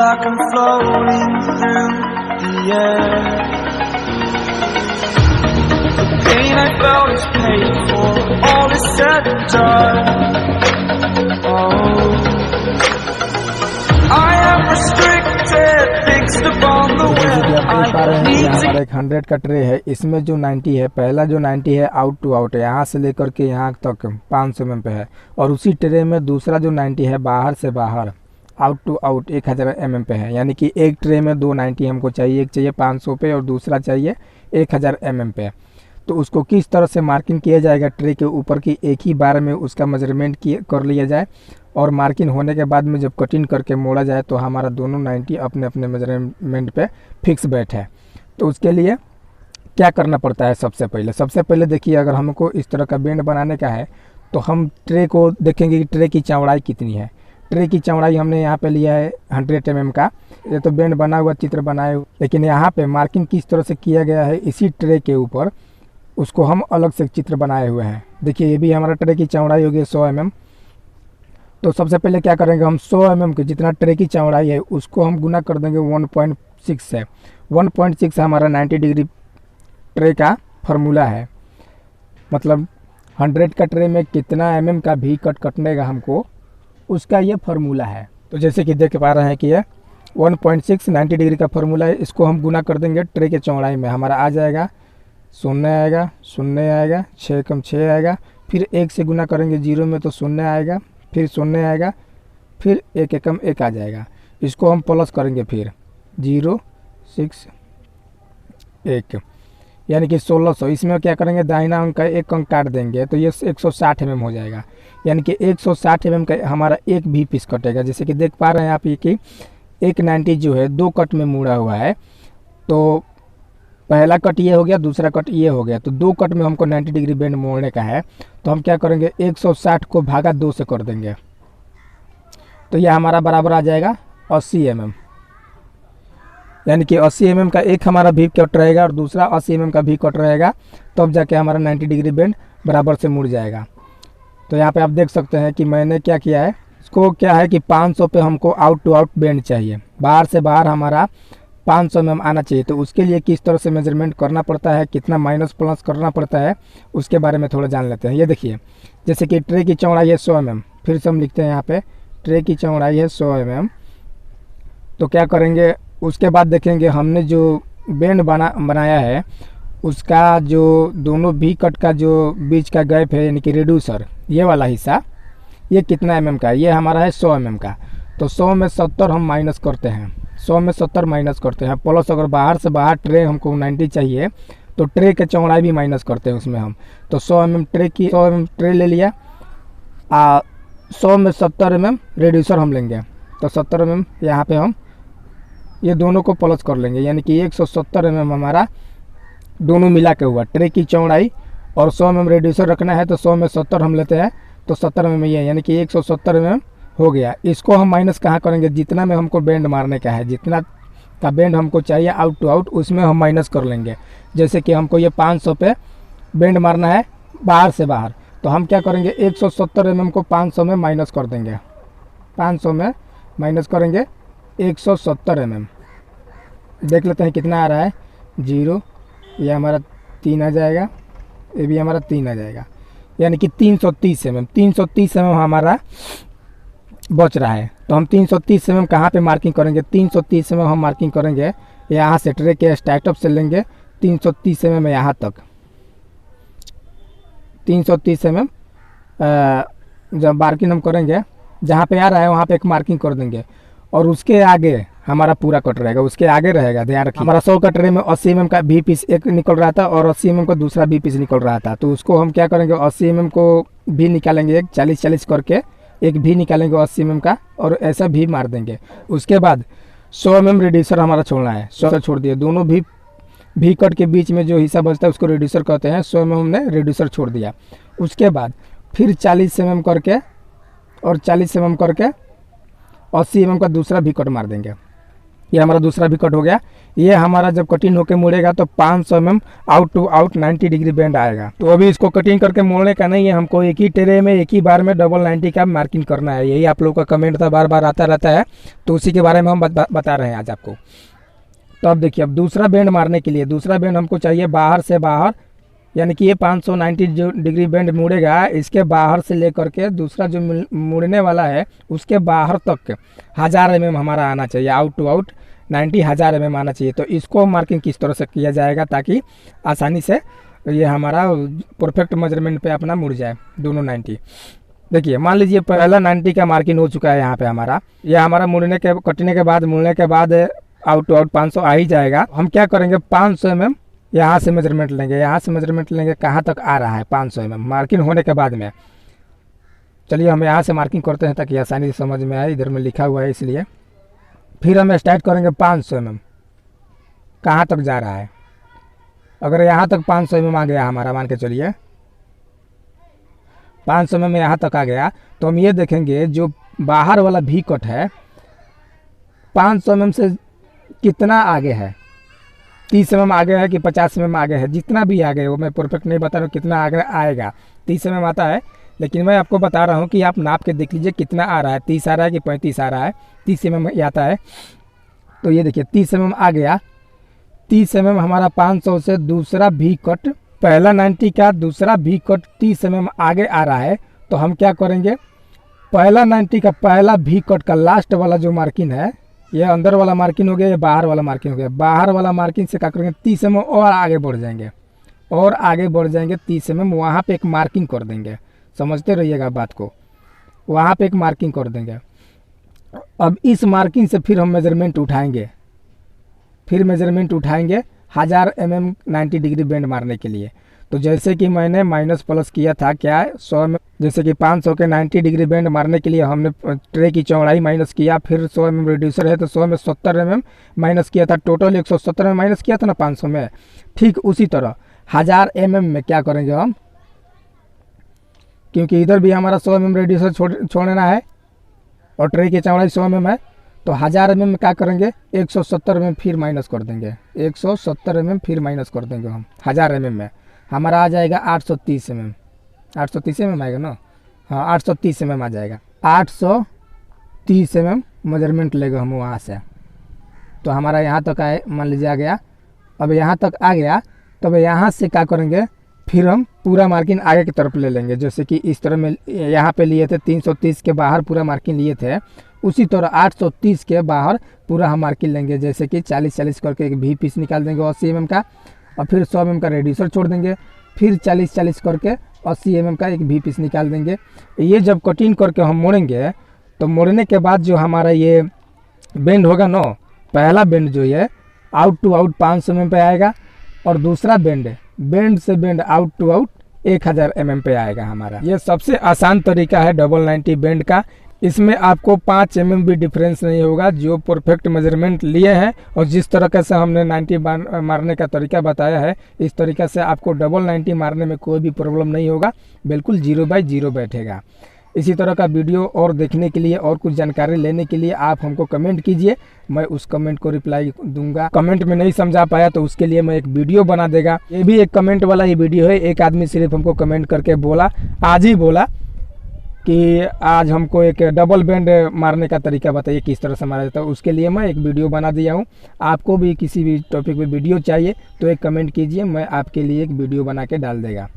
like I'm floating through the air. The pain I felt is paid for, all is said and done. Oh, I am restricted, fixed upon the जैसे कि web. आप देख पा I रहे हैं कि need to हमारा एक 100 का ट्रे है। इसमें जो 90 है, पहला जो 90 है आउट टू आउट है, यहाँ से लेकर के यहाँ तक 500 mm पे है। और उसी ट्रे में दूसरा जो 90 है बाहर से बाहर आउट टू आउट 1000 mm पे है। यानी कि एक ट्रे में दो 90 हमको चाहिए, एक चाहिए 500 पे और दूसरा चाहिए 1000 mm पे। तो उसको किस तरह से मार्किंग किया जाएगा ट्रे के ऊपर की, एक ही बार में उसका मेजरमेंट कर लिया जाए और मार्किंग होने के बाद में जब कटिंग करके मोड़ा जाए तो हमारा दोनों 90 अपने अपने मेजरमेंट पे फिक्स बैठे। तो उसके लिए क्या करना पड़ता है? सबसे पहले देखिए, अगर हमको इस तरह का बेंड बनाने का है तो हम ट्रे को देखेंगे कि ट्रे की चौड़ाई कितनी है। ट्रे की चौड़ाई हमने यहाँ पे लिया है 100 mm का। ये तो बेंड बना हुआ चित्र बनाए हुए, लेकिन यहाँ पे मार्किंग किस तरह से किया गया है इसी ट्रे के ऊपर, उसको हम अलग से चित्र बनाए हुए हैं। देखिए ये भी हमारा ट्रे की चौड़ाई होगी 100 mm। तो सबसे पहले क्या करेंगे, हम 100 mm की जितना ट्रे की चौड़ाई है उसको हम गुना कर देंगे 1.6 से। 1.6 हमारा 90 डिग्री ट्रे का फार्मूला है। मतलब 100 का ट्रे में कितना mm का भी कट कटने का हमको, उसका ये फार्मूला है। तो जैसे कि देख पा रहे हैं कि ये 1.6 90 डिग्री का फार्मूला है। इसको हम गुना कर देंगे ट्रे के चौड़ाई में, हमारा आ जाएगा 0 आएगा, 0 आएगा, 6 कम 6 आएगा, फिर 1 से गुना करेंगे 0 में तो 0 आएगा, फिर 0 आएगा, फिर 1 एकम 1 आ जाएगा। इसको हम प्लस करेंगे फिर 0 6 1 यानी कि 1600। इसमें क्या करेंगे, दाहिना अंक का एक अंक काट देंगे तो ये 160 mm हो जाएगा। यानी कि 160 mm का हमारा एक भी पीस कटेगा। जैसे कि देख पा रहे हैं आप ये कि एक 90 जो है 2 कट में मुड़ा हुआ है। तो पहला कट ये हो गया, दूसरा कट ये हो गया, तो 2 कट में हमको 90 डिग्री बेंड मोड़ने का है। तो हम क्या करेंगे, 160 को भागा 2 से कर देंगे तो यह हमारा बराबर आ जाएगा 80 mm। यानी कि 80 mm का एक हमारा भी कट रहेगा और दूसरा 80 mm का भी कट रहेगा, तब जाके हमारा 90 डिग्री बेंड बराबर से मुड़ जाएगा। तो यहाँ पे आप देख सकते हैं कि मैंने क्या किया है, इसको क्या है कि 500 पे हमको आउट टू आउट बेंड चाहिए, बाहर से बाहर हमारा 500 mm आना चाहिए। तो उसके लिए किस तरह से मेजरमेंट करना पड़ता है, कितना माइनस प्लस करना पड़ता है, उसके बारे में थोड़ा जान लेते हैं। ये देखिए, जैसे कि ट्रे की चौड़ाई है 100 mm, फिर से हम लिखते हैं यहाँ पे ट्रे की चौड़ाई है 100 mm। तो क्या करेंगे, उसके बाद देखेंगे हमने जो बेंड बनाया है उसका जो दोनों भी कट का जो बीच का गैप है, यानी कि रिड्यूसर, ये वाला हिस्सा, ये कितना mm का है, ये हमारा है 100 mm का। तो 100 में 70 हम माइनस करते हैं, 100 में 70 माइनस करते हैं, प्लस अगर बाहर से बाहर ट्रे हमको 90 चाहिए तो ट्रे के चौड़ाई भी माइनस करते हैं उसमें हम। तो 100 mm ट्रे ले लिया, 100 में 70 mm रिड्यूसर हम लेंगे, तो 70 mm यहाँ पे हम ये दोनों को प्लस कर लेंगे। यानी कि 170 mm हमारा दोनों मिला के हुआ ट्रे की चौड़ाई, और 100 mm रेड्यूसर रखना है तो 100 में 70 हम लेते हैं तो 70 mm ये, यानी कि 170 mm हो गया। इसको हम माइनस कहाँ करेंगे, जितना में हमको बेंड मारने का है, जितना का बेंड हमको चाहिए आउट टू आउट, उसमें हम माइनस कर लेंगे। जैसे कि हमको ये 500 पे बेंड मारना है बाहर से बाहर, तो हम क्या करेंगे, 170 mm को 500 में माइनस कर देंगे, 500 में माइनस करेंगे 170 mm। देख लेते हैं कितना आ रहा है, 0, ये हमारा 3 आ जाएगा, ये भी हमारा 3 आ जाएगा, यानी कि 330 mm। 330 mm हमारा बच रहा है। तो हम 330 mm कहाँ पे मार्किंग करेंगे, 330 mm हम मार्किंग करेंगे यहाँ से, ट्रे के स्टार्टअप से लेंगे 330 mm यहाँ तक। 330 mm जब मार्किंग हम करेंगे, जहाँ पे आ रहा है वहाँ पे एक मार्किंग कर देंगे, और उसके आगे हमारा पूरा कट रहेगा, उसके आगे रहेगा। ध्यान रखिए, हमारा 100 का ट्रे में 80 mm का भी पीस एक निकल रहा था और 80 mm का दूसरा भी पीस निकल रहा था। तो उसको हम क्या करेंगे, 80 mm को भी निकालेंगे, एक 40-40 करके एक भी निकालेंगे 80 mm का, और ऐसा भी मार देंगे। उसके बाद 100 mm रिड्यूसर हमारा छोड़ना है, 100 छोड़ दिए, दोनों भी कट के बीच में जो हिस्सा बचता है उसको रिड्यूसर कहते हैं। 100 mm हमने रिड्यूसर छोड़ दिया। उसके बाद फिर 40 mm करके और 40 mm करके 80 mm का दूसरा भी कट मार देंगे। ये हमारा दूसरा भी कट हो गया। ये हमारा जब कटिंग होके मुड़ेगा तो 500 mm out to out 90 degree bend आएगा। तो अभी इसको कटिंग करके मोड़ने का नहीं है, हमको एक ही ट्रे में एक ही बार में डबल 90 का मार्किंग करना है। यही आप लोगों का कमेंट था, बार बार आता रहता है, तो उसी के बारे में हम बता रहे हैं आज आपको। तो अब देखिए, अब दूसरा बेंड मारने के लिए दूसरा बेंड हमको चाहिए बाहर से बाहर, यानी कि ये 590 जो डिग्री बेंड मुड़ेगा, इसके बाहर से लेकर के दूसरा जो मुड़ने वाला है उसके बाहर तक 1000 mm हमारा आना चाहिए, आउट टू आउट 90 1000 mm आना चाहिए। तो इसको मार्किंग किस तरह से किया जाएगा ताकि आसानी से ये हमारा परफेक्ट मेजरमेंट पे अपना मुड़ जाए दोनों 90। देखिए, मान लीजिए पहला 90 का मार्किंग हो चुका है यहाँ पे हमारा। यह हमारा मुड़ने के कटने के बाद मुड़ने के बाद आउट टू आउट 500 आ ही जाएगा। हम क्या करेंगे, 500 mm यहाँ से मेजरमेंट लेंगे, यहाँ से मेजरमेंट लेंगे कहाँ तक आ रहा है 500 mm मार्किंग होने के बाद में। चलिए हम यहाँ से मार्किंग करते हैं ताकि आसानी से समझ में आए, इधर में लिखा हुआ है इसलिए। फिर हम स्टार्ट करेंगे 500 mm कहाँ तक जा रहा है। अगर यहाँ तक 500 mm आ गया हमारा, मान के चलिए 500 mm यहाँ तक आ गया, तो हम ये देखेंगे जो बाहर वाला भी कट है 500 mm से कितना आगे है, 30 mm आगे है कि 50 mm आगे है, जितना भी आगे है वो मैं परफेक्ट नहीं बता रहा हूँ कितना आगे आएगा। 30 mm आता है, लेकिन मैं आपको बता रहा हूँ कि आप नाप के देख लीजिए कितना आ रहा है, 30 आ रहा है कि 35 आ रहा है। 30 mm आता है, तो ये देखिए 30 mm आ गया। 30 mm हमारा 500 से दूसरा भी कट, पहला 90 का दूसरा भी कट 30 mm आगे आ रहा है। तो हम क्या करेंगे, पहला 90 का पहला भी कट का लास्ट वाला जो मार्किंग है, ये अंदर वाला मार्किंग हो गया, ये बाहर वाला मार्किंग हो गया। बाहर वाला मार्किंग से क्या करेंगे, 30 mm और आगे बढ़ जाएंगे, और आगे बढ़ जाएंगे 30 mm, वहाँ पे एक मार्किंग कर देंगे। समझते रहिएगा बात को, वहाँ पे एक मार्किंग कर देंगे। अब इस मार्किंग से फिर हम मेजरमेंट उठाएंगे, फिर मेजरमेंट उठाएंगे 1000 mm 90 डिग्री बेंड मारने के लिए। तो जैसे कि मैंने माइनस प्लस किया था, क्या 100 में, जैसे कि 500 के 90 डिग्री बेंड मारने के लिए हमने ट्रे की चौड़ाई माइनस किया, फिर 100 mm रिड्यूसर है तो 100 में 70 mm माइनस किया था, टोटल 170 में माइनस किया था ना 500 में। ठीक उसी तरह 1000 mm में क्या करेंगे हम, क्योंकि इधर भी हमारा 100 mm रेडियस छोड़ना है और ट्रे की चौड़ाई 100 mm है, तो 1000 mm में क्या करेंगे, 170 mm फिर माइनस कर देंगे, 170 mm फिर माइनस कर देंगे हम 1000 mm में। हमारा आ जाएगा 830 mm, 830 mm आएगा ना, हाँ 830 mm आ जाएगा। 830 mm मेजरमेंट लेगा हम वहाँ से। तो हमारा यहाँ तक आए, मान लीजिए आ गया। अब यहाँ तक आ गया, तब यहाँ से क्या करेंगे, फिर हम पूरा मार्किंग आगे की तरफ ले लेंगे। जैसे कि इस तरह में यहाँ पे लिए थे 330 के बाहर पूरा मार्किंग लिए थे, उसी तरह 830 के बाहर पूरा हम मार्किंग लेंगे। जैसे कि 40-40 करके एक भी पीस निकाल देंगे 80 mm का, और फिर 100 mm का रेड्यूसर छोड़ देंगे, फिर 40-40 करके 80 mm का एक भी पीस निकाल देंगे। ये जब कटिंग करके हम मोड़ेंगे, तो मोड़ने के बाद जो हमारा ये बेंड होगा ना, पहला बेंड जो ये आउट टू आउट 500 mm पे आएगा, और दूसरा बेंड से bend out to out 1000 mm पे आएगा हमारा। ये सबसे आसान तरीका है डबल 90 बेंड का। इसमें आपको 5 mm भी डिफरेंस नहीं होगा। जो परफेक्ट मेजरमेंट लिए हैं और जिस तरीके से हमने 90 मारने का तरीका बताया है, इस तरीके से आपको डबल 90 मारने में कोई भी प्रॉब्लम नहीं होगा, बिल्कुल 0/0 बैठेगा। इसी तरह का वीडियो और देखने के लिए और कुछ जानकारी लेने के लिए आप हमको कमेंट कीजिए, मैं उस कमेंट को रिप्लाई दूंगा। कमेंट में नहीं समझा पाया तो उसके लिए मैं एक वीडियो बना देगा। ये भी एक कमेंट वाला ही वीडियो है। एक आदमी सिर्फ हमको कमेंट करके बोला, आज ही बोला कि आज हमको एक डबल बेंड मारने का तरीका बताइए किस तरह से मारा जाता है। उसके लिए मैं एक वीडियो बना दिया हूँ। आपको भी किसी भी टॉपिक पे वीडियो चाहिए तो एक कमेंट कीजिए, मैं आपके लिए एक वीडियो बना के डाल देगा।